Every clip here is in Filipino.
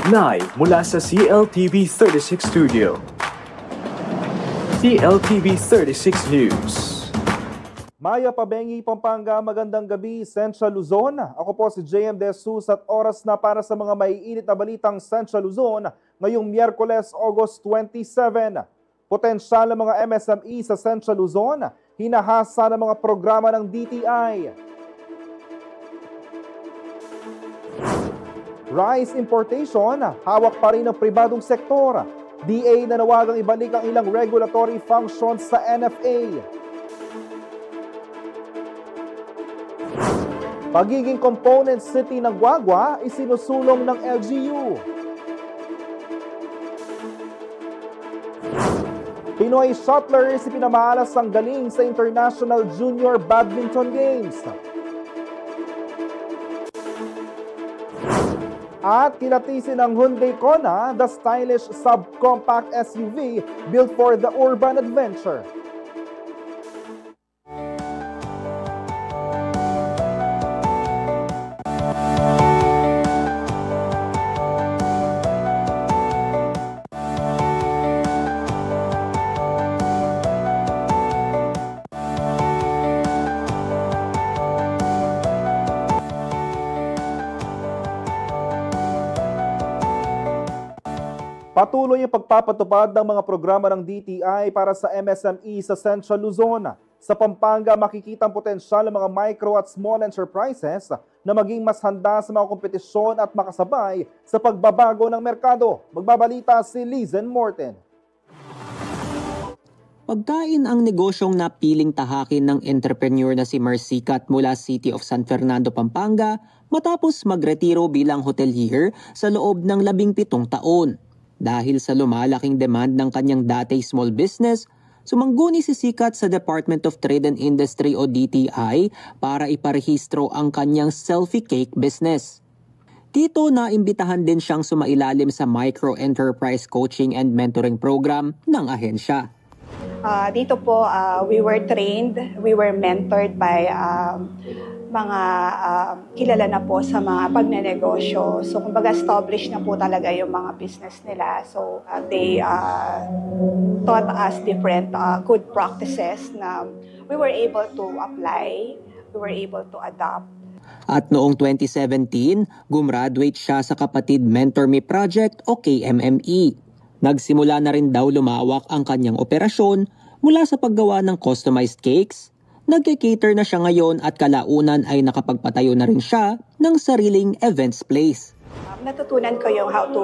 Live mula sa CLTV 36 Studio. CLTV 36 News. Maya Pabengi, Pampanga, magandang gabi, Central Luzon. Ako po si JM De Jesus at oras na para sa mga maiinit na balitang Central Luzon ngayong Miyerkules, August 27. Potensyal ng mga MSME sa Central Luzon, hinahasa ng mga programa ng DTI. Rice importation, hawak pa rin ng pribadong sektor. DA nanawagang ibalik ang ilang regulatory functions sa NFA. Pagiging component city ng Guagua, isinusulong ng LGU. Pinoy shuttlers ipinamalas ang galing sa International Junior Badminton Games. At kinatisin ng Hyundai Kona, the stylish subcompact SUV built for the urban adventure. Patuloy ang pagpapatupad ng mga programa ng DTI para sa MSME sa Central Luzon. Sa Pampanga, makikita ang potensyal ng mga micro at small enterprises na maging mas handa sa mga kompetisyon at makasabay sa pagbabago ng merkado. Magbabalita si Lizen Morten. Pagkain ang negosyong napiling tahakin ng entrepreneur na si Marsikat mula City of San Fernando, Pampanga matapos magretiro bilang hotelier sa loob ng 17 taon. Dahil sa lumalaking demand ng kanyang dati small business, sumangguni si Sikat sa Department of Trade and Industry o DTI para iparehistro ang kanyang selfie cake business. Dito naimbitahan din siyang sumailalim sa Micro Enterprise Coaching and Mentoring Program ng ahensya. Dito po, we were trained, we were mentored by mga kilala na po sa mga pagnenegosyo. So, kumbaga, established na po talaga yung mga business nila. So, they taught us different good practices na we were able to apply, we were able to adopt. At noong 2017, gumraduate siya sa Kapatid Mentor Me Project o KMME. Nagsimula na rin daw lumawak ang kanyang operasyon mula sa paggawa ng customized cakes. Nagke-cater na siya ngayon at kalaunan ay nakapagpatayo na rin siya ng sariling events place. Natutunan ko yung how to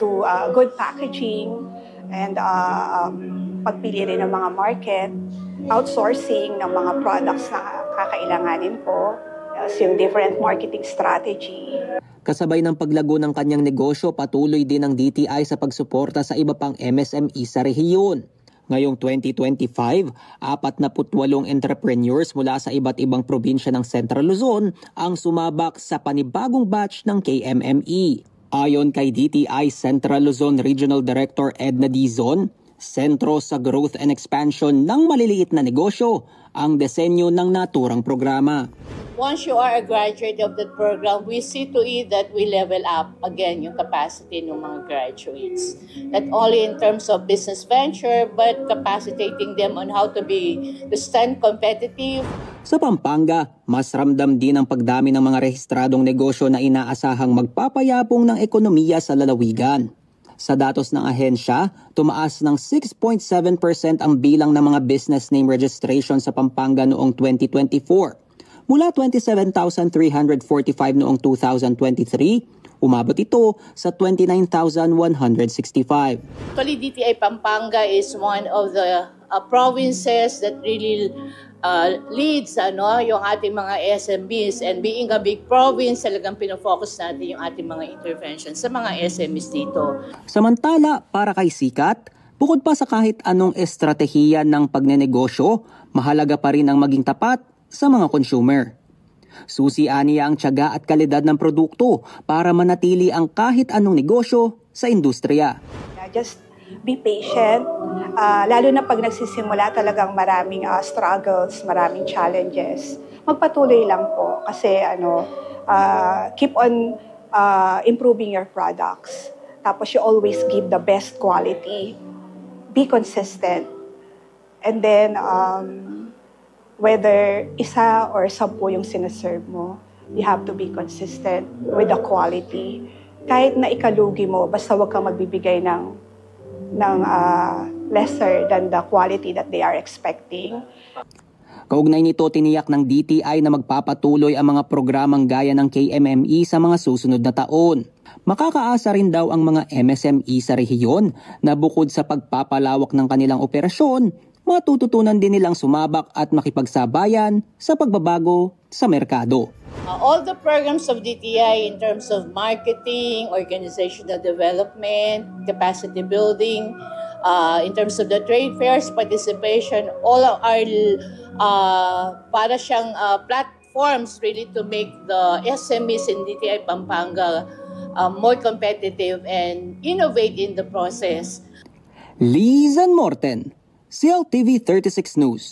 do good packaging and pagpili rin ng mga market, outsourcing ng mga products na kakailanganin ko, yung different marketing strategy. Kasabay ng paglago ng kanyang negosyo, patuloy din ang DTI sa pagsuporta sa iba pang MSME sa rehiyon. Ngayong 2025, 48 entrepreneurs mula sa iba't ibang probinsya ng Central Luzon ang sumabak sa panibagong batch ng KMME. Ayon kay DTI Central Luzon Regional Director Edna Dizon, sentro sa growth and expansion ng maliliit na negosyo ang disenyo ng naturang programa. Once you are a graduate of that program, we see to it that we level up again yung capacity ng mga graduates. Not only in terms of business venture, but capacitating them on how to stand competitive. Sa Pampanga, mas ramdam din ang pagdami ng mga rehistradong negosyo na inaasahang magpapayapong ng ekonomiya sa lalawigan. Sa datos ng ahensya, tumaas ng 6.7% ang bilang ng mga business name registration sa Pampanga noong 2024. Mula 27,345 noong 2023, umabot ito sa 29,165. Actually, DTI Pampanga is one of the provinces that really leads yung ating mga SMBs, and being a big province, talagang pinofocus natin yung ating mga interventions sa mga SMBs dito. Samantala, para kay Sikat, bukod pa sa kahit anong estratehiya ng pagnenegosyo, mahalaga pa rin ang maging tapat sa mga consumer. Susi aniya ang tiyaga at kalidad ng produkto para manatili ang kahit anong negosyo sa industriya. Just be patient, lalo na pag nagsisimula talagang maraming struggles, maraming challenges. Magpatuloy lang po kasi keep on improving your products. Tapos you always give the best quality. Be consistent. And then, whether isa or 10 yung sinaserve mo, you have to be consistent with the quality. Kahit na ikalugi mo, basta wag kang magbibigay ng lesser than the quality that they are expecting. Kaugnay nito, tiniyak ng DTI na magpapatuloy ang mga programang gaya ng KMME sa mga susunod na taon. Makakaasa rin daw ang mga MSME sa rehiyon na bukod sa pagpapalawak ng kanilang operasyon, matututunan din nilang sumabak at makipagsabayan sa pagbabago sa merkado. All the programs of DTI in terms of marketing, organizational development, capacity building, in terms of the trade fairs participation, all are para siyang platforms really to make the SMEs in DTI Pampanga more competitive and innovate in the process. Lizan Morten, CLTV 36 News.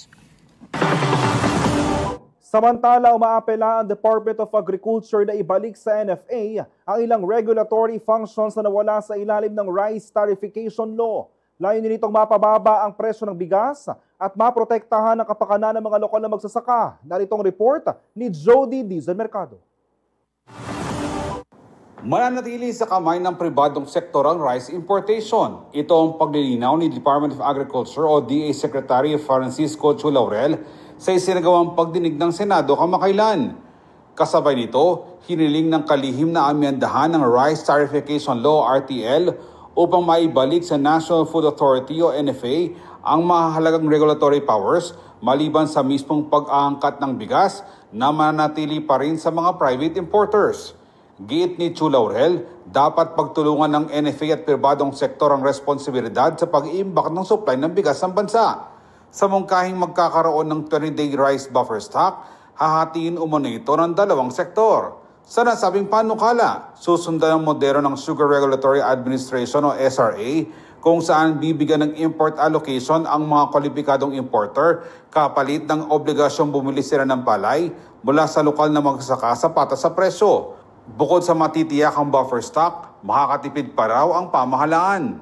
Samantala, umaapela ang Department of Agriculture na ibalik sa NFA ang ilang regulatory functions na nawala sa ilalim ng Rice Tarification Law. Layunin nitong mapababa ang presyo ng bigas at maprotektahan ang kapakanan ng mga lokal na magsasaka. Naritong report ni Jody Dizon Mercado. Mananatili sa kamay ng pribadong sektor ang rice importation. Ito ang paglilinaw ni Department of Agriculture o DA Secretary Francisco Chu Laurel sa isinagawang pagdinig ng Senado kamakailan. Kasabay nito, hiniling ng kalihim na amyandahan ng Rice Tarification Law RTL upang maibalik sa National Food Authority o NFA ang mahalagang regulatory powers maliban sa mismong pag-aangkat ng bigas na mananatili pa rin sa mga private importers. Giit ni Chu Laurel, dapat pagtulungan ng NFA at pribadong sektor ang responsibilidad sa pag-iimbak ng supply ng bigas ng bansa. Sa mungkahing magkakaroon ng 20-day rice buffer stock, hahatiin umano ito ng dalawang sektor. Sa nasabing panukala, susundan ang modelo ng Sugar Regulatory Administration o SRA kung saan bibigyan ng import allocation ang mga kwalipikadong importer kapalit ng obligasyong bumili sila ng palay mula sa lokal na magsasaka sa patas sa presyo. Bukod sa matitiyakang buffer stock, makakatipid pa raw ang pamahalaan.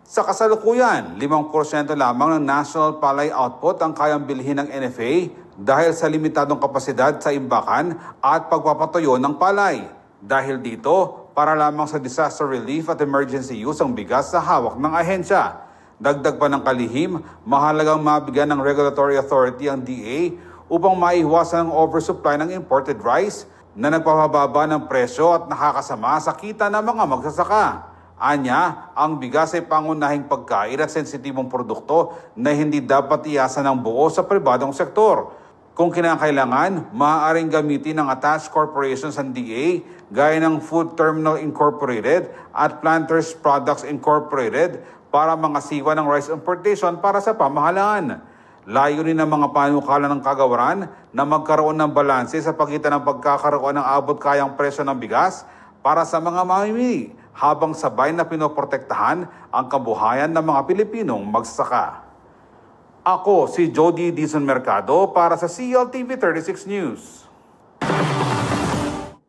Sa kasalukuyan, 5% lamang ng national palay output ang kayang bilhin ng NFA dahil sa limitadong kapasidad sa imbakan at pagpapatuyo ng palay. Dahil dito, para lamang sa disaster relief at emergency use ang bigas sa hawak ng ahensya. Dagdag pa ng kalihim, mahalagang mabigyan ng regulatory authority ang DA upang maiwasan ang oversupply ng imported rice na nagpapababa ng presyo at nakakasama sa kita ng mga magsasaka. Anya, ang bigas ay pangunahing pagkain at sensitibong produkto na hindi dapat iasa ng buo sa pribadong sektor. Kung kinakailangan, maaaring gamitin ng attached corporations ng DA gaya ng Food Terminal Incorporated at Planters Products Incorporated para mangasiwa ng rice importation para sa pamahalaan. Layunin ng mga panukala ng kagawaran na magkaroon ng balanse sa pagitan ng pagkakaroon ng abot kayang presyo ng bigas para sa mga mamimili habang sabay na pinoprotektahan ang kabuhayan ng mga Pilipinong magsasaka. Ako si Jody Dizon Mercado para sa CLTV 36 News.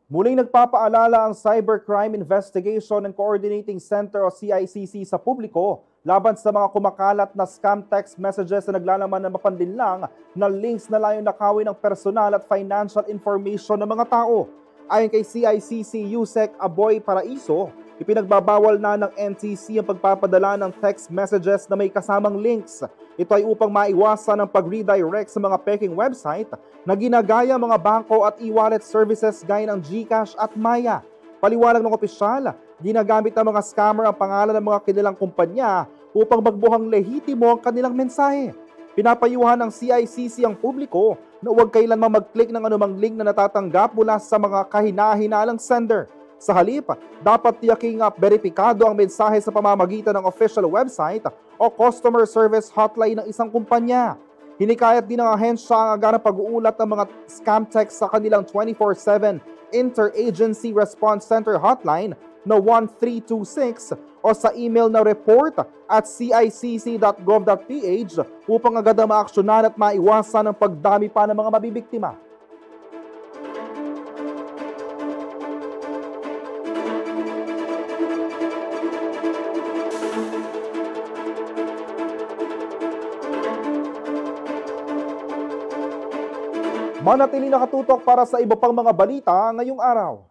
Muling nagpapaalala ang Cybercrime Investigation and Coordinating Center o CICC sa publiko laban sa mga kumakalat na scam text messages na naglalaman ng mapanlinlang na links na layong nakawin ng personal at financial information ng mga tao. Ayon kay CICC USEC Aboy Paraiso, ipinagbabawal na ng NTC ang pagpapadala ng text messages na may kasamang links. Ito ay upang maiwasan ang pag-redirect sa mga peking website na ginagaya mga bangko at e-wallet services gaya ng GCash at Maya. Paliwanag ng opisyal, ginagamit ng mga scammer ang pangalan ng mga kanilang kumpanya upang magbuhang lehitimo ang kanilang mensahe. Pinapayuhan ng CICC ang publiko na huwag kailanman mag-click ng anumang link na natatanggap mula sa mga kahina-hinalang sender. Sa halip, dapat tiyaking beripikado ang mensahe sa pamamagitan ng official website o customer service hotline ng isang kumpanya. Hinikayat din ng ahensya ang agarang pag-uulat ng mga scam text sa kanilang 24/7 Interagency Response Center hotline na 1326 o sa email na report@cicc.gov.ph upang agad na maaksyonan at maiwasan ang pagdami pa ng mga mabibiktima. Manatili nakatutok para sa iba pang mga balita ngayong araw.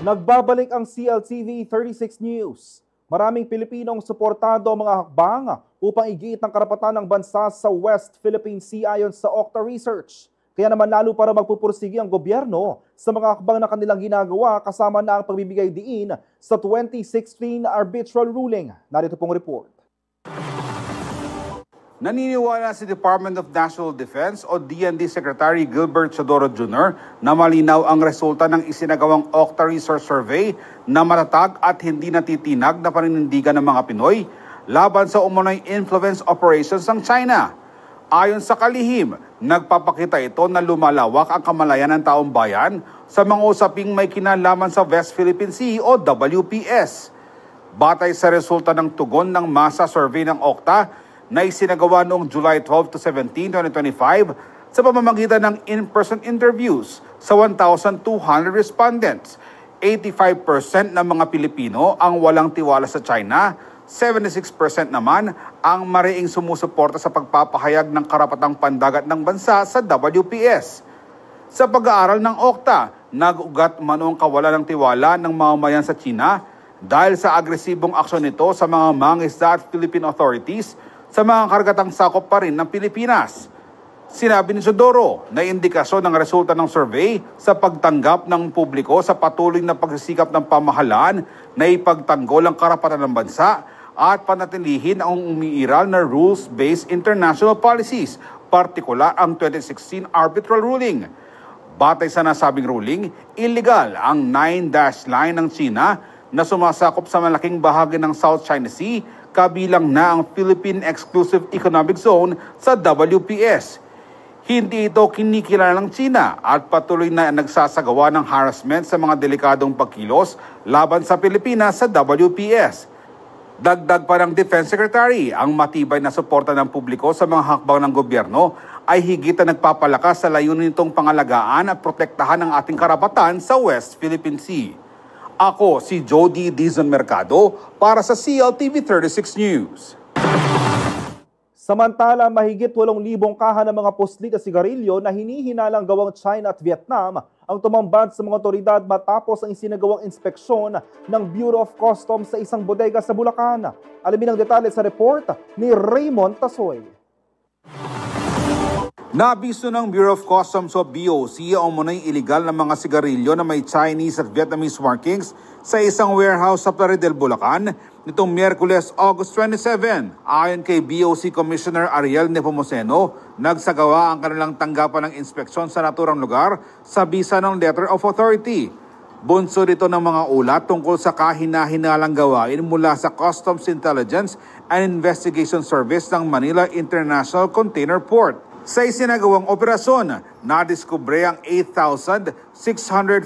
Nagbabalik ang CLTV 36 News. Maraming Pilipinong suportado ang mga hakbang upang igiit ang karapatan ng bansa sa West Philippine Sea ayon sa Okta Research. Kaya naman lalo para magpupursigi ang gobyerno sa mga hakbang na kanilang ginagawa kasama na ang pagbibigay diin sa 2016 arbitral ruling. Narito pong report. Naniniwala si Department of National Defense o DND Secretary Gilbert Chodoro Jr. na malinaw ang resulta ng isinagawang Okta Research Survey na matatag at hindi natitinag na paninindigan ng mga Pinoy laban sa umunoy influence operations ng China. Ayon sa kalihim, nagpapakita ito na lumalawak ang kamalayan ng taong bayan sa mga usaping may kinalaman sa West Philippine Sea o WPS. Batay sa resulta ng tugon ng masa survey ng Okta, na isinagawa noong July 12 to 17, 2025 sa pamamagitan ng in-person interviews sa 1,200 respondents. 85% ng mga Pilipino ang walang tiwala sa China, 76% naman ang mariing sumusuporta sa pagpapahayag ng karapatang pandagat ng bansa sa WPS. Sa pag-aaral ng Okta, nag-ugat manong kawalan ng tiwala ng mamamayan sa China dahil sa agresibong aksyon nito sa mga mangingisda at Philippine authorities sa mga karagatang sakop pa rin ng Pilipinas. Sinabi ni Chodoro na indikasyon ng resulta ng survey sa pagtanggap ng publiko sa patuloy na pagsisikap ng pamahalaan na ipagtanggol ang karapatan ng bansa at panatilihin ang umiiral na rules-based international policies, partikular ang 2016 arbitral ruling. Batay sa nasabing ruling, illegal ang 9-dash line ng China na sumasakop sa malaking bahagi ng South China Sea, kabilang na ang Philippine Exclusive Economic Zone sa WPS. Hindi ito kinikilala ng China at patuloy na nagsasagawa ng harassment sa mga delikadong pagkilos laban sa Pilipinas sa WPS. Dagdag pa ng Defense Secretary, ang matibay na suporta ng publiko sa mga hakbang ng gobyerno ay higit na nagpapalakas sa layunin nitong pangalagaan at protektahan ang ating karapatan sa West Philippine Sea. Ako si Jody Dizon Mercado para sa CLTV 36 News. Samantala, mahigit 8,000 kaha ng mga puslit at sigarilyo na hinihinalang gawang China at Vietnam ang tumambad sa mga otoridad matapos ang isinagawang inspeksyon ng Bureau of Customs sa isang bodega sa Bulacan. Alamin ang detalye sa report ni Raymond Tasoy. Nabisto ng Bureau of Customs o BOC ang umunay iligal na mga sigarilyo na may Chinese at Vietnamese markings sa isang warehouse sa Plaridel, Bulacan nitong Miyerkules, August 27. Ayon kay BOC Commissioner Ariel Nepomuceno, nagsagawa ang kanilang tanggapan ng inspeksyon sa naturang lugar sa bisa ng Letter of Authority. Bunso dito ng mga ulat tungkol sa kahina-hinalang gawain mula sa Customs Intelligence and Investigation Service ng Manila International Container Port. Sa isinagawang operasyon, nadiskubre ang 8,647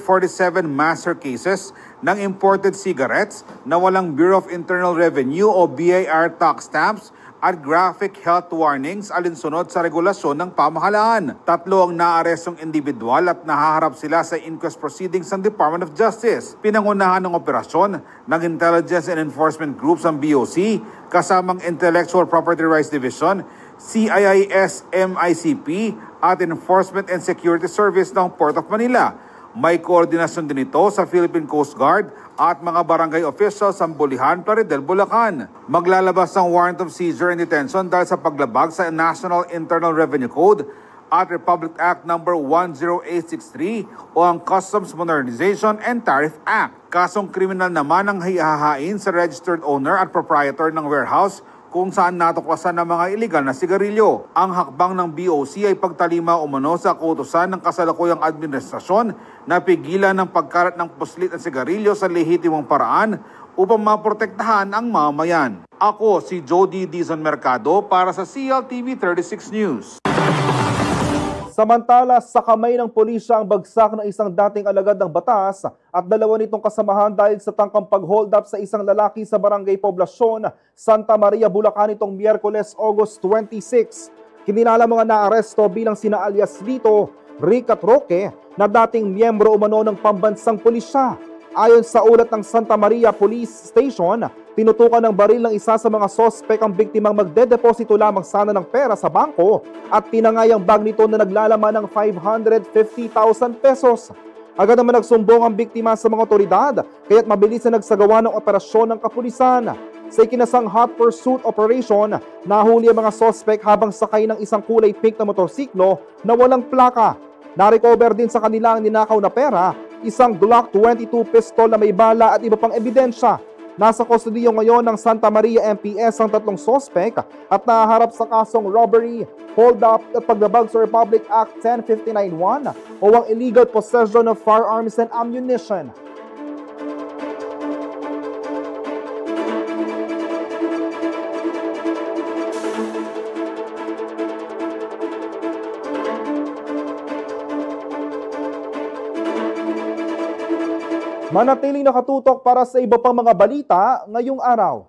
master cases ng imported cigarettes na walang Bureau of Internal Revenue o BIR tax stamps at graphic health warnings alinsunod sa regulasyon ng pamahalaan. 3 ang naarestong individual at nahaharap sila sa inquest proceedings ng Department of Justice. Pinangunahan ng operasyon ng Intelligence and Enforcement Groups ang BOC kasamang Intellectual Property Rights Division, CIIS MICP at Enforcement and Security Service ng Port of Manila. May koordinasyon din ito sa Philippine Coast Guard at mga barangay officials sa Bulihan, Plaridel, Bulacan. Maglalabas ng warrant of seizure and detention dahil sa paglabag sa National Internal Revenue Code at Republic Act No. 10863 o ang Customs Modernization and Tariff Act. Kasong kriminal naman ang hihahain sa registered owner at proprietor ng warehouse kung saan natuklasan ng mga iligal na sigarilyo. Ang hakbang ng BOC ay pagtalima umano sa kautusan ng kasalukuyang administrasyon na pigilan ng pagkarat ng puslit at sigarilyo sa lehitimong paraan upang maprotektahan ang mamamayan. Ako si Jody Dizon Mercado para sa CLTV 36 News. Samantala, sa kamay ng pulisya ang bagsak ng isang dating alagad ng batas at 2 nitong kasamahan dahil sa tangkang pag-hold up sa isang lalaki sa Barangay Poblasyon, Santa Maria, Bulacan itong Miyerkules, August 26. Kinilala mga naaresto bilang sina alias Lito, Rick at Roque na dating miyembro umano ng pambansang pulisya. Ayon sa ulat ng Santa Maria Police Station, tinutukan ng baril ng isa sa mga sospek ang biktimang magdedeposito lamang sana ng pera sa bangko at tinangay ang bag nito na naglalaman ng 550,000 pesos. Agad naman nagsumbong ang biktima sa mga otoridad kaya't mabilis na nagsagawa ng operasyon ng kapulisan. Sa ikinasang hot pursuit operation, nahuli ang mga sospek habang sakay ng isang kulay pink na motorsiklo na walang plaka. Narecover din sa kanila ang ninakaw na pera, isang Glock 22 pistol na may bala at iba pang ebidensya. Nasa kustodiyo ngayon ng Santa Maria MPS ang 3 sospek at nahaharap sa kasong robbery, hold up at paglabag sa Republic Act 10591 o ang illegal possession of firearms and ammunition. Manatiling nakatutok para sa iba pang mga balita ngayong araw.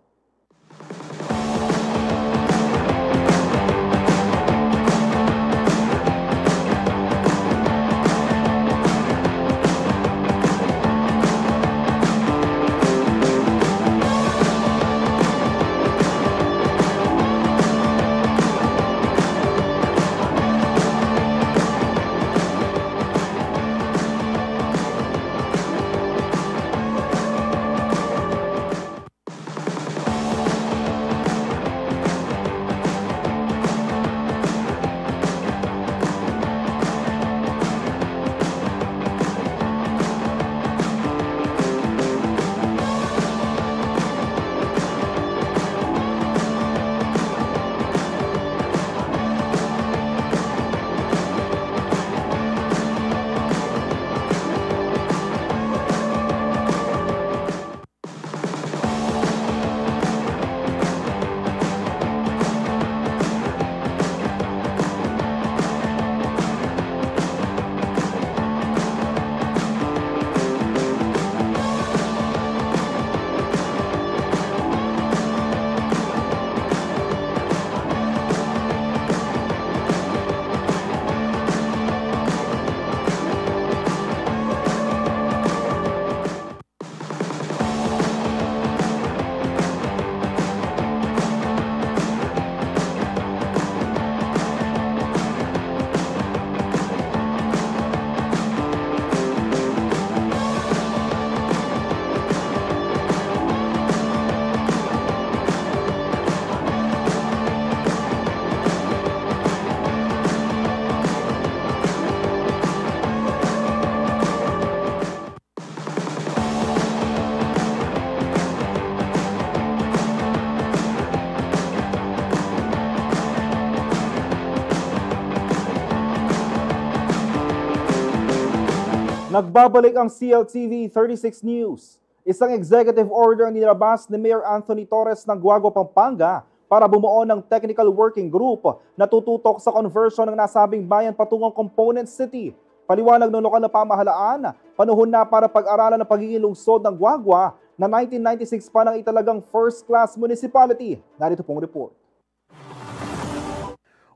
Nagbabalik ang CLTV 36 News. Isang executive order ang nilabas ni Mayor Anthony Torres ng Guagua, Pampanga para bumuo ng technical working group na tututok sa conversion ng nasabing bayan patungong Component City. Paliwanag ng lokal na pamahalaan, panahon na para pag-aralan ng pagiging lungsod ng Guagua na 1996 pa nang italagang first-class municipality. Narito pong report.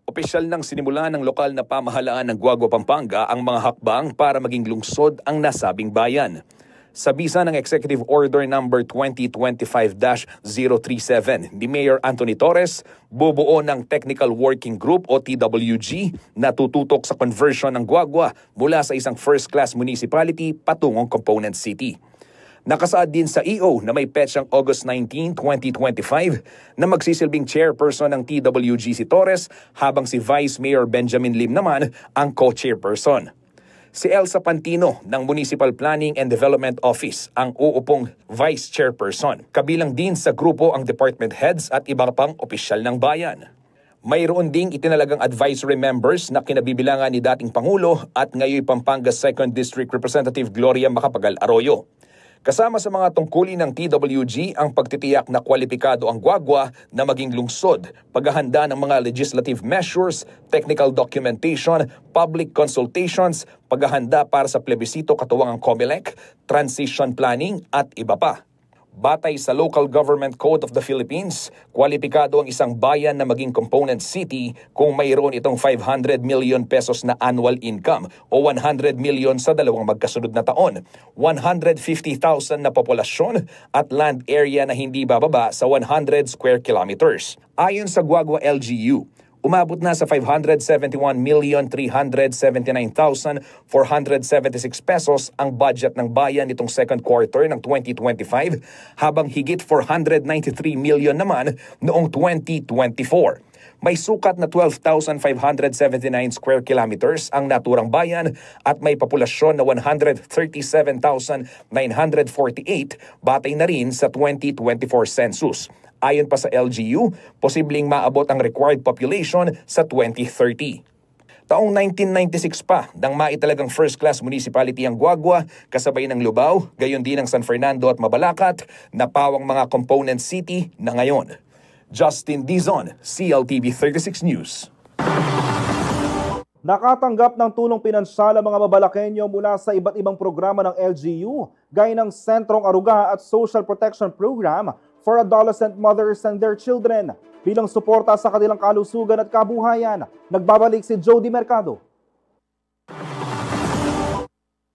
Opisyal nang sinimula ng lokal na pamahalaan ng Guagua, Pampanga ang mga hakbang para maging lungsod ang nasabing bayan. Sa bisa ng Executive Order No. 2025-037 ni Mayor Anthony Torres, bubuo ng Technical Working Group o TWG na tututok sa conversion ng Guagua mula sa isang first-class municipality patungong Component City. Nakasaad din sa EO na may petsang August 19, 2025 na magsisilbing chairperson ng TWG si Torres habang si Vice Mayor Benjamin Lim naman ang co-chairperson. Si Elsa Pantino ng Municipal Planning and Development Office ang uupong vice chairperson. Kabilang din sa grupo ang department heads at iba pang opisyal ng bayan. Mayroon ding itinalagang advisory members na kinabibilangan ni dating Pangulo at ngayon Pampanga 2nd District Representative Gloria Macapagal Arroyo. Kasama sa mga tungkulin ng TWG ang pagtitiyak na kwalipikado ang Guagua na maging lungsod, paghahanda ng mga legislative measures, technical documentation, public consultations, paghahanda para sa plebisito katuwang ang COMELEC, transition planning at iba pa. Batay sa Local Government Code of the Philippines, kwalipikado ang isang bayan na maging component city kung mayroon itong 500 million pesos na annual income o 100 million sa dalawang magkasunod na taon, 150,000 na populasyon at land area na hindi bababa sa 100 square kilometers. Ayon sa Guagua LGU, umabot na sa 571,379,476 pesos ang budget ng bayan nitong second quarter ng 2025 habang higit 493 million naman noong 2024. May sukat na 12,579 square kilometers ang naturang bayan at may populasyon na 137,948 batay na rin sa 2024 census. Ayon pa sa LGU, posibleng maabot ang required population sa 2030. Taong 1996 pa nang maitalagang first-class municipality ang Guagua, kasabay ng Lubao, gayon din ang San Fernando at Mabalacat, na pawang mga component city na ngayon. Justin Dizon, CLTV 36 News. Nakatanggap ng tulong pinansyal ang mga Mabalakenyo mula sa iba't ibang programa ng LGU, gaya ng Sentrong Aruga at Social Protection Program for adolescent mothers and their children. Bilang suporta sa kanilang kalusugan at kabuhayan, nagbabalik si Jody Mercado.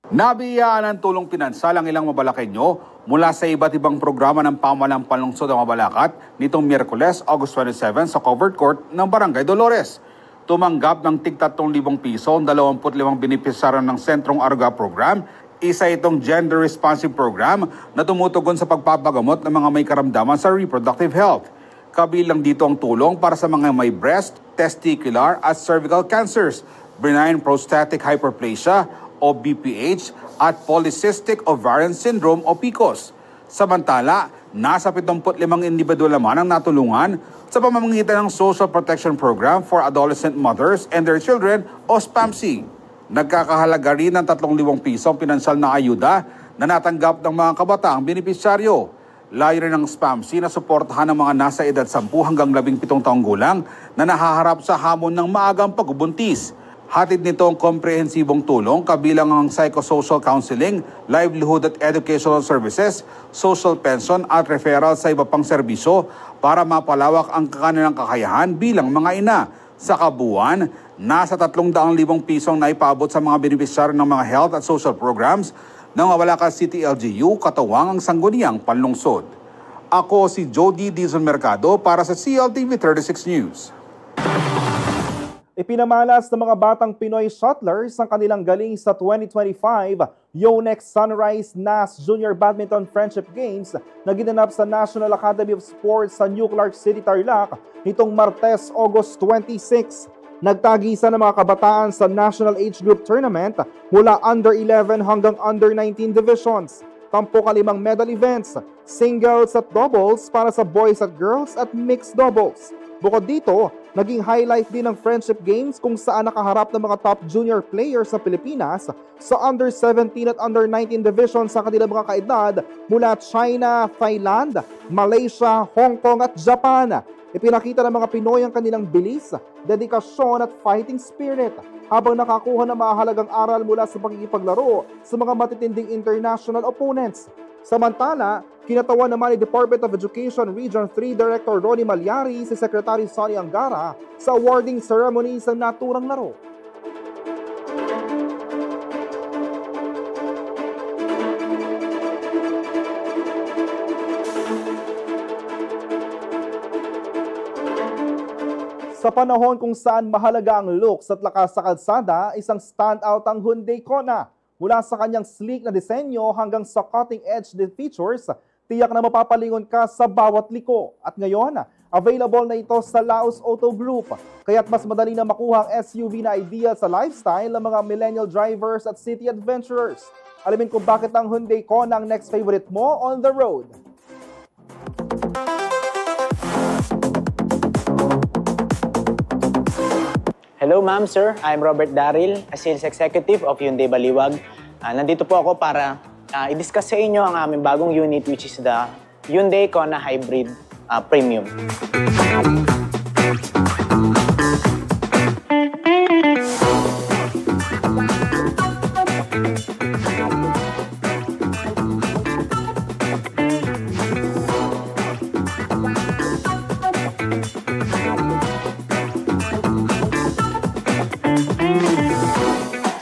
Nabiyaan ng tulong pinansal ang ilang Mabalakenyo mula sa iba't ibang programa ng pamahalang panlungsod ng Mabalacat nitong Miyerkules, August 27 sa covered court ng Barangay Dolores. Tumanggap ng tig 3,000 piso ang 25 benepisaryo ng Sentrong Aruga Program. Isa itong gender-responsive program na tumutugon sa pagpapagamot ng mga may karamdaman sa reproductive health. Kabilang dito ang tulong para sa mga may breast, testicular at cervical cancers, benign prostatic hyperplasia o BPH at polycystic ovarian syndrome o PCOS. Samantala, nasa 75 individual naman ang natulungan sa pamamagitan ng Social Protection Program for Adolescent Mothers and Their Children o SPAMC. Nagkakahalaga rin ng 3,000 piso ang pinansal na ayuda na natanggap ng mga kabataang benepisyaryo. Layo rin ng SPAMC na suportahan ng mga nasa edad 10 hanggang 17 taong gulang na nahaharap sa hamon ng maagang pagbubuntis. Hatid nito ang komprehensibong tulong kabilang ang psychosocial counseling, livelihood at educational services, social pension at referral sa iba pang serbisyo para mapalawak ang kanilang kakayahan bilang mga ina. Sa kabuuan, nasa 300,000 pisong naipaabot sa mga benepisyaryo ng mga health at social programs ng Mabalacat City LGU katuwang ang sangguniang panlungsod. Ako si Jody Dizon Mercado para sa CLTV 36 News. Ipinamalas ng mga batang Pinoy shuttlers ang kanilang galing sa 2025 Yonex Sunrise NAS Junior Badminton Friendship Games na ginanap sa National Academy of Sports sa New Clark City, Tarlac nitong Martes, August 26. Nagtagisan ng mga kabataan sa National Age Group Tournament mula under 11 hanggang under 19 divisions. Tampok ang 5 medal events, singles at doubles para sa boys at girls at mixed doubles. Bukod dito, Naging highlight din ng Friendship Games kung saan nakaharap ng mga top junior players sa Pilipinas sa Under 17 at Under 19 divisions sa kanilang mga kaedad mula China, Thailand, Malaysia, Hong Kong at Japan. Ipinakita ng mga Pinoy ang kanilang bilis, dedikasyon at fighting spirit habang nakakuha ng mahalagang aral mula sa pakikipaglaro sa mga matitinding international opponents. Samantala, kinatawan naman ni Department of Education Region 3 Director Ronnie Malyari si Secretary Sonny Angara sa awarding ceremony sa naturang laro. Sa panahon kung saan mahalaga ang looks at lakas sa kalsada, isang standout ang Hyundai Kona. Mula sa kanyang sleek na disenyo hanggang sa cutting-edge features, tiyak na mapapalingon ka sa bawat liko. At ngayon, available na ito sa Laos Auto Group. Kaya't mas madali na makuha ang SUV na ideal sa lifestyle ng mga millennial drivers at city adventurers. Alamin kung bakit ang Hyundai Kona ang next favorite mo on the road. Hello ma'am, sir. I'm Robert Darryl, a sales executive of Hyundai Baliwag. Nandito po ako para i-discuss sa inyo ang aming bagong unit which is the Hyundai Kona Hybrid Premium.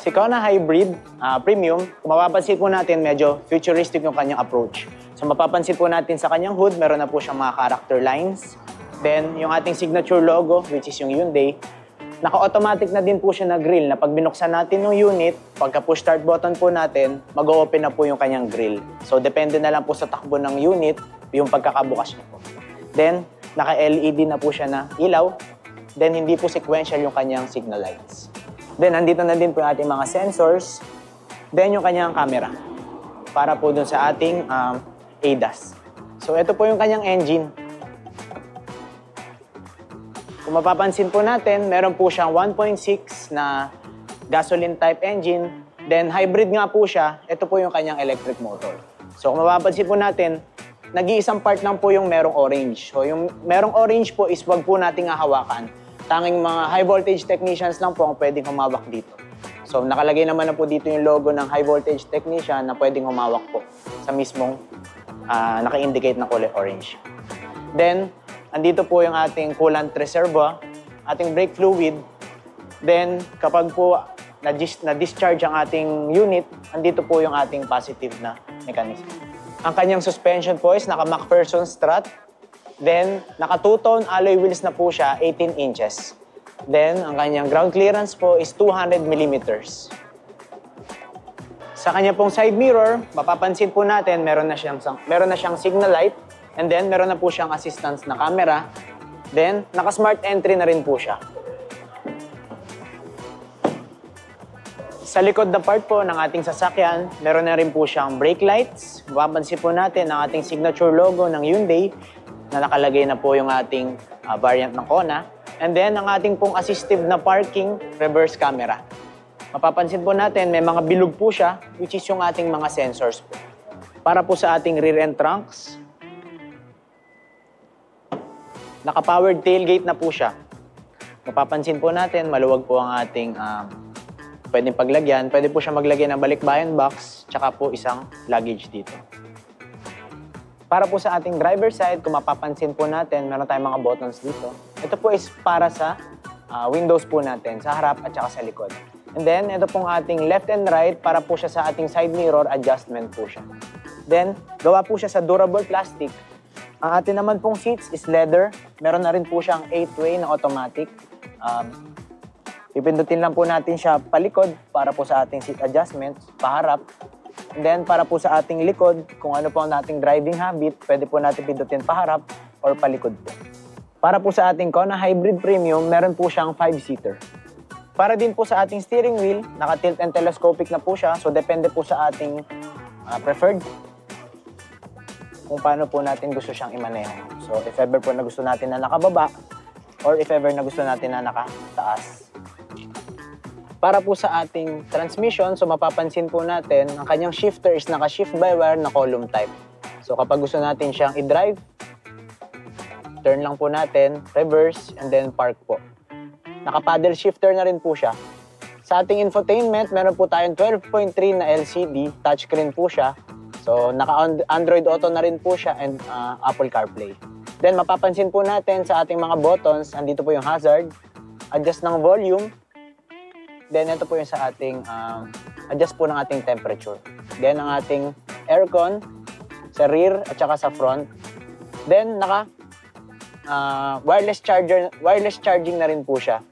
Si Kona Hybrid Premium, kung mapapansin po natin, medyo futuristic yung kanyang approach. So mapapansin po natin sa kanyang hood, meron na po siyang mga character lines. Then, yung ating signature logo, which is yung Hyundai, naka-automatic na din po siya na grill na pag binuksan natin yung unit, pagka push start button po natin, mag-o-open na po yung kanyang grill. So depende na lang po sa takbo ng unit, yung pagkakabukas niya po. Then, naka-LED na po siya na ilaw. Then, hindi po sequential yung kanyang signal lights. Then, nandito na din po yung ating mga sensors. Then, yung kanyang camera. Para po dun sa ating ADAS. So, ito po yung kanyang engine. Kung mapapansin po natin, meron po siyang 1.6 na gasoline type engine. Then, hybrid nga po siya. Ito po yung kanyang electric motor. So, kung mapapansin po natin, nag-iisang part lang po yung merong orange. So, yung merong orange po is wag po nating hahawakan. Tanging mga high voltage technicians lang po ang pwedeng humawak dito. So, nakalagay naman na po dito yung logo ng high voltage technician na pwedeng humawak po sa mismong naka-indicate na kulay orange. Then, andito po yung ating coolant reservoir, ating brake fluid. Then, kapag po na-discharge ang ating unit, andito po yung ating positive na mechanism. Ang kanyang suspension po is naka-MacPherson strut. Then, naka two-tone alloy wheels na po siya, 18 inches. Then, ang kanyang ground clearance po is 200 millimeters. Sa kanya pong side mirror, mapapansin po natin, meron na siyang signal light. And then, meron na po siyang assistance na camera. Then, naka-smart entry na rin po siya. Sa likod na part po ng ating sasakyan, meron na rin po siyang brake lights. Mapapansin po natin ang ating signature logo ng Hyundai na nakalagay na po yung ating variant ng Kona. And then, ang ating pong assistive na parking reverse camera. Mapapansin po natin, may mga bilog po siya, which is yung ating mga sensors po. Para po sa ating rear end trunks, naka-powered tailgate na po siya. Mapapansin po natin, maluwag po ang ating pwedeng paglagyan. Pwede po siya maglagay ng balikbayan box, tsaka po isang luggage dito. Para po sa ating driver side, kung mapapansin po natin, meron tayong mga buttons dito. Ito po is para sa windows po natin, sa harap at saka sa likod. And then, ito pong ating left and right, para po siya sa ating side mirror adjustment po siya. Then, gawa po siya sa durable plastic. Ang atin naman pong seats is leather. Meron na rin po siyang 8-way na automatic. Pipindutin lang po natin siya palikod para po sa ating seat adjustments, paharap. And then, para po sa ating likod, kung ano po ang ating driving habit, pwede po natin pindutin paharap or palikod po. Para po sa ating Kona Hybrid Premium, meron po siyang 5-seater. Para din po sa ating steering wheel, naka-tilt and telescopic na po siya. So, depende po sa ating preferred kung paano po natin gusto siyang imaneho. So, if ever po na gusto natin na nakababa, or if ever na gusto natin na nakataas. Para po sa ating transmission, so mapapansin po natin, ang kanyang shifter is naka-shift by wire na column type. So kapag gusto natin siyang i-drive, turn lang po natin, reverse, and then park po. Naka-paddle shifter na rin po siya. Sa ating infotainment, meron po tayong 12.3 na LCD, touchscreen po siya. So naka-Android Auto na rin po siya and Apple CarPlay. Then mapapansin po natin sa ating mga buttons, andito po yung hazard, adjust ng volume, then ito po yung sa ating adjust po ng ating temperature. Then ang ating aircon sa rear at saka sa front. Then wireless charging na rin po siya.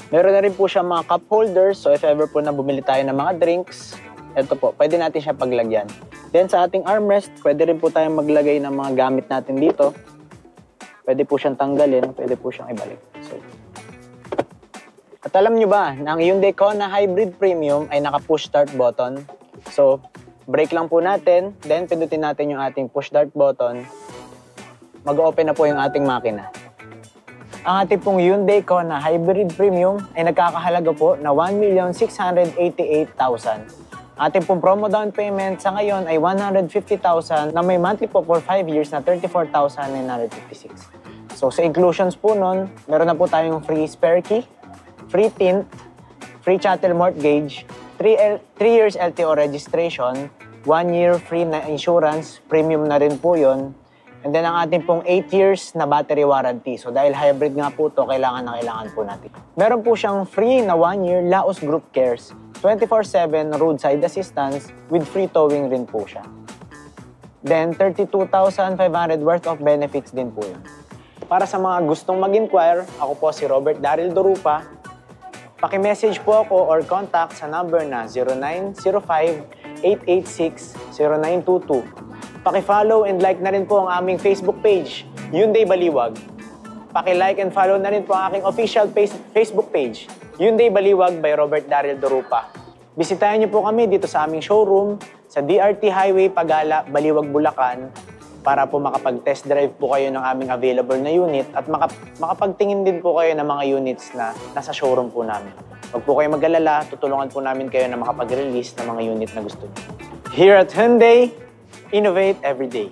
Meron na rin po siya mga cup holders, so if ever po na bumili tayo ng mga drinks, ito po, pwede natin siya paglagyan. Then sa ating armrest, pwede rin po tayong maglagay ng mga gamit natin dito. Pwede po siyang tanggalin, pwede po siyang ibalik. So, at alam nyo ba, na ang Hyundai Kona Hybrid Premium ay naka-push start button. So, brake lang po natin, then pindutin natin yung ating push start button. Mag-open na po yung ating makina. Ang ating pong Hyundai Kona Hybrid Premium ay nagkakahalaga po na 1,688,000. Ating pong promo down payment sa ngayon ay 150,000 na may monthly po for 5 years na 34,956. So sa inclusions po nun, meron na po tayong free spare key, free tint, free chattel mortgage, 3 years LTO registration, 1 year free na insurance, premium na rin po yun. And then ang ating pong 8 years na battery warranty. So dahil hybrid nga po to, kailangan po natin. Meron po siyang free na 1 year Laos Group Cares, 24/7 roadside assistance with free towing rin po siya. Then 32,500 worth of benefits din po yun. Para sa mga gustong mag-inquire, ako po si Robert Daryl Dorupa. Paki-message po ako or contact sa number na 0905-886-0922. Paki-follow and like na rin po ang aming Facebook page, Hyundai Baliwag. Paki-like and follow na rin po ang aking official Facebook page, Hyundai Baliwag by Robert Daryl Dorupa. Bisitahin niyo po kami dito sa aming showroom sa DRT Highway Pagala, Baliwag, Bulacan para po makapag-test drive po kayo ng aming available na unit at makapagtingin din po kayo ng mga units na nasa showroom po namin. Huwag po kayo mag-alala, tutulungan po namin kayo na makapag-release ng mga unit na gusto niyo. Here at Hyundai, innovate every day.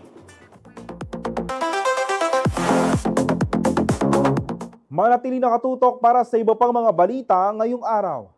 Manatili nakatutok para sa iba pang mga balita ngayong araw.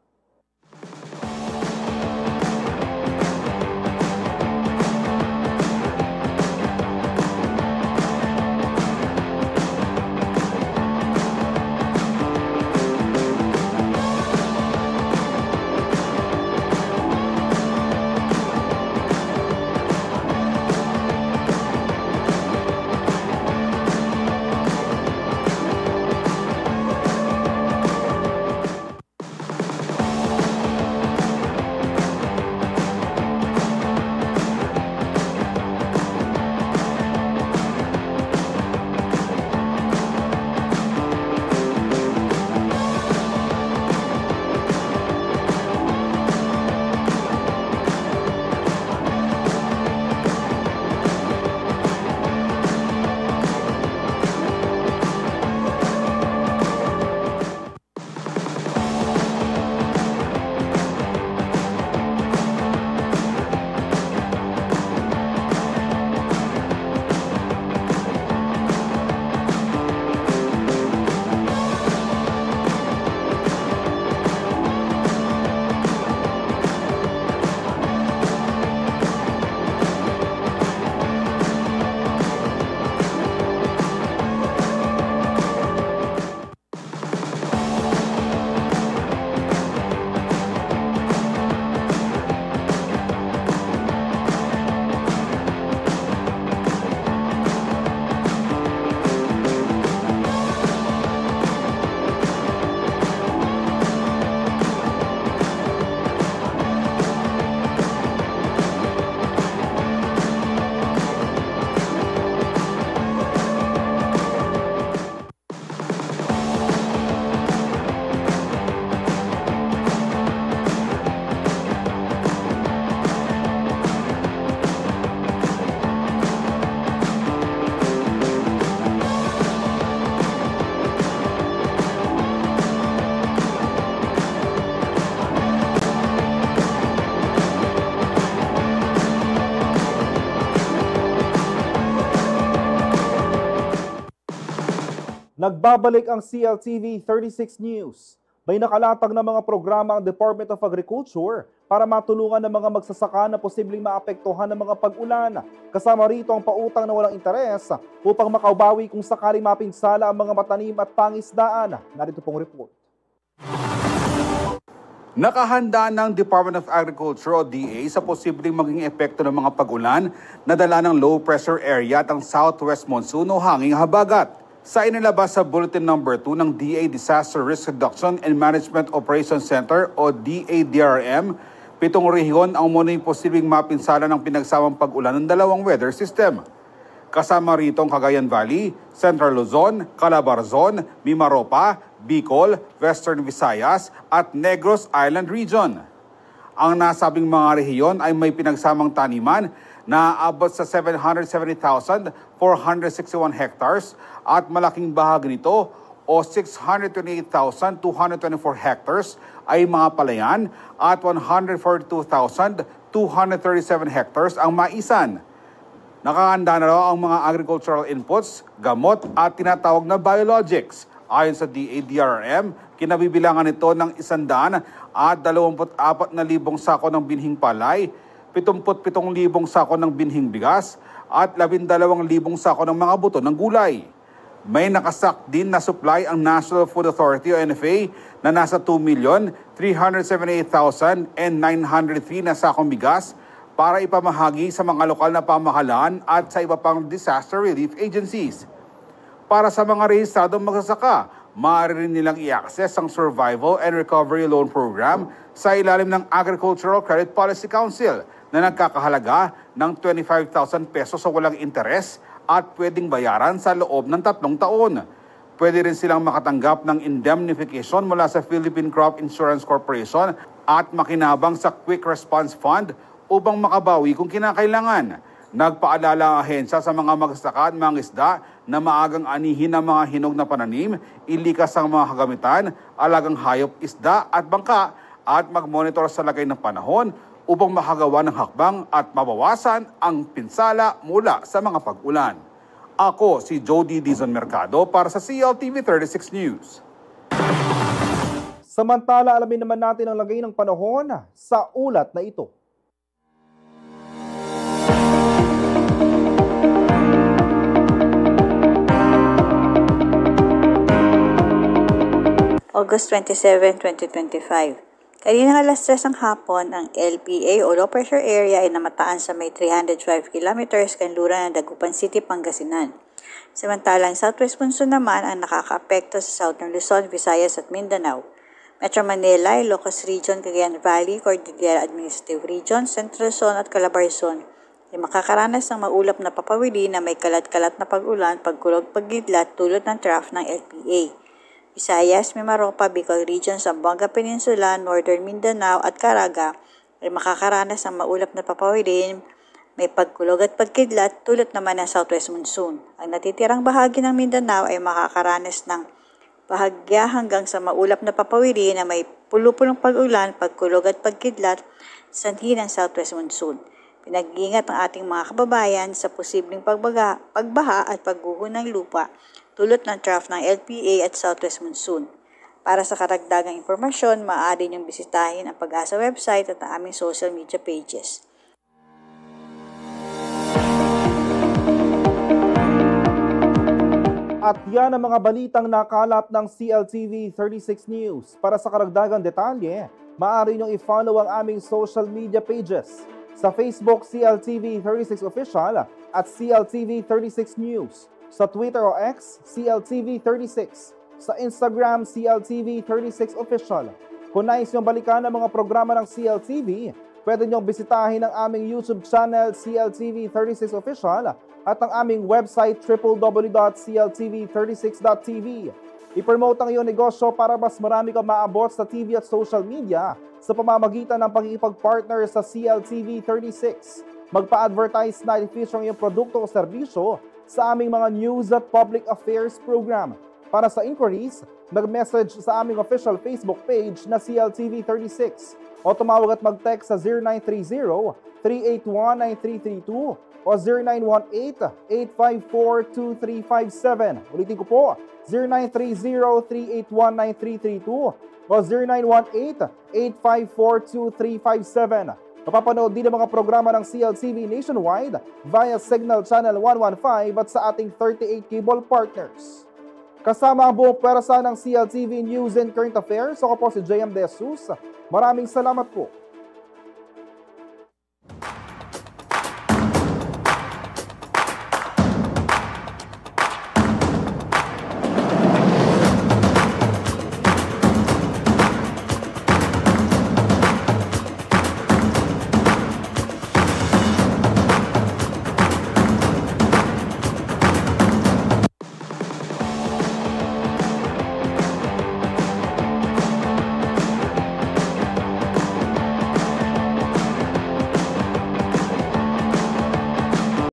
Nagbabalik ang CLTV 36 News. May nakalatag na mga programa ang Department of Agriculture para matulungan ng mga magsasaka na posibleng maapektuhan ng mga pag-ulan. Kasama rito ang pautang na walang interes upang makaubawi kung sakaling mapinsala ang mga matanim at pangisdaan. Narito pong report. Nakahanda ng Department of Agriculture o DA sa posibleng maging epekto ng mga pag-ulan na dala ng low pressure area at ang southwest monsoon o hanging habagat. Sa inilabas sa Bulletin No. 2 ng DA Disaster Risk Reduction and Management Operations Center o DADRM, 7 rehiyon ang muna'y posibleng mapinsala ng pinagsamang pag-ulan ng dalawang weather system. Kasama rito ang Cagayan Valley, Central Luzon, Calabarzon, Mimaropa, Bicol, Western Visayas at Negros Island Region. Ang nasabing mga rehiyon ay may pinagsamang taniman na abot sa 770,461 hectares at malaking bahagi nito o 628,224 hectares ay mga palayan at 142,237 hectares ang maisan. Nakahanda na raw ang mga agricultural inputs, gamot at tinatawag na biologics. Ayon sa DADRM, kinabibilangan nito ng 124,000 sako ng binhing palay, 77,000 sako ng binhing bigas at 12,000 sako ng mga buto ng gulay. May nakasak din na supply ang National Food Authority o NFA na nasa 2,378,903 na sakong bigas para ipamahagi sa mga lokal na pamahalaan at sa iba pang disaster relief agencies. Para sa mga rehistradong magsasaka, maaari rin nilang i-access ang Survival and Recovery Loan Program sa ilalim ng Agricultural Credit Policy Council na nagkakahalaga ng 25,000 pesos sa walang interes at pwedeng bayaran sa loob ng 3 taon. Pwede rin silang makatanggap ng indemnification mula sa Philippine Crop Insurance Corporation at makinabang sa Quick Response Fund upang makabawi kung kinakailangan. Nagpaalala ang ahensya sa mga magsasaka at mga isda na maagang anihin ang mga hinog na pananim, ilikas ang mga kagamitan, alagang hayop, isda at bangka at mag-monitor sa lagay ng panahon upang makagawa ng hakbang at mabawasan ang pinsala mula sa mga pag-ulan. Ako si Jody Dizon Mercado para sa CLTV 36 News. Samantala, alamin naman natin ang lagay ng panahon sa ulat na ito. August 27, 2025. Kaninang alas 3 ng hapon, ang LPA o Low Pressure Area ay namataan sa may 312 kilometers kanluran ng Dagupan City, Pangasinan. Samantalang Southwest Monsoon naman ang nakakaapekto sa Southern Luzon, Visayas at Mindanao. Metro Manila, Ilocos Region, Cagayan Valley, Cordillera Administrative Region, Central Luzon at Calabarzon ay makakaranas ng maulap na papawili na may kalat-kalat na pag-ulan, pagkulog, pagidlat tulad ng trough ng LPA. Visayas, Mimaropa, Bicol Region, Zamboanga Peninsula, Northern Mindanao at Caraga ay makakaranas ng maulap na papawidin, may pagkulog at pagkidlat tulad naman ng Southwest Monsoon. Ang natitirang bahagi ng Mindanao ay makakaranas ng bahagya hanggang sa maulap na papawidin na may pulupulong pag-ulan, pagkulog at pagkidlat sanhi ng Southwest Monsoon. Pinag-iingat ang ating mga kababayan sa posibleng pagbaha at pagguho ng lupa tulad ng trough ng LPA at Southwest Monsoon. Para sa karagdagang impormasyon, maaari niyong bisitahin ang Pag-asa website at ang aming social media pages. At yan ang mga balitang nakalap ng CLTV 36 News. Para sa karagdagang detalye, maaari niyong i-follow ang aming social media pages. Sa Facebook, CLTV 36 Official at CLTV 36 News. Sa Twitter o X, CLTV 36. Sa Instagram, CLTV 36 Official. Kung nais niyong balikan ang mga programa ng CLTV, pwede niyong bisitahin ang aming YouTube channel, CLTV 36 Official, at ang aming website, www.cltv36.tv. I-promote ang iyong negosyo para mas marami kang maabot sa TV at social media sa pamamagitan ng pagkikipag-partner sa CLTV 36. Magpa-advertise na i-feature ang iyong produkto o serbisyo sa aming mga news at public affairs program. Para sa inquiries, mag-message sa aming official Facebook page na CLTV 36 o tumawag at mag-text sa o 0918-854-2357. Ulitin ko po, 0930-381-9332 o 0918-854-2357. Mapapanood din ang mga programa ng CLTV nationwide via Signal Channel 115 at sa ating 38 cable partners. Kasama ang buong pwersa ng CLTV News and Current Affairs, ako po si JM De Jesus. Maraming salamat po.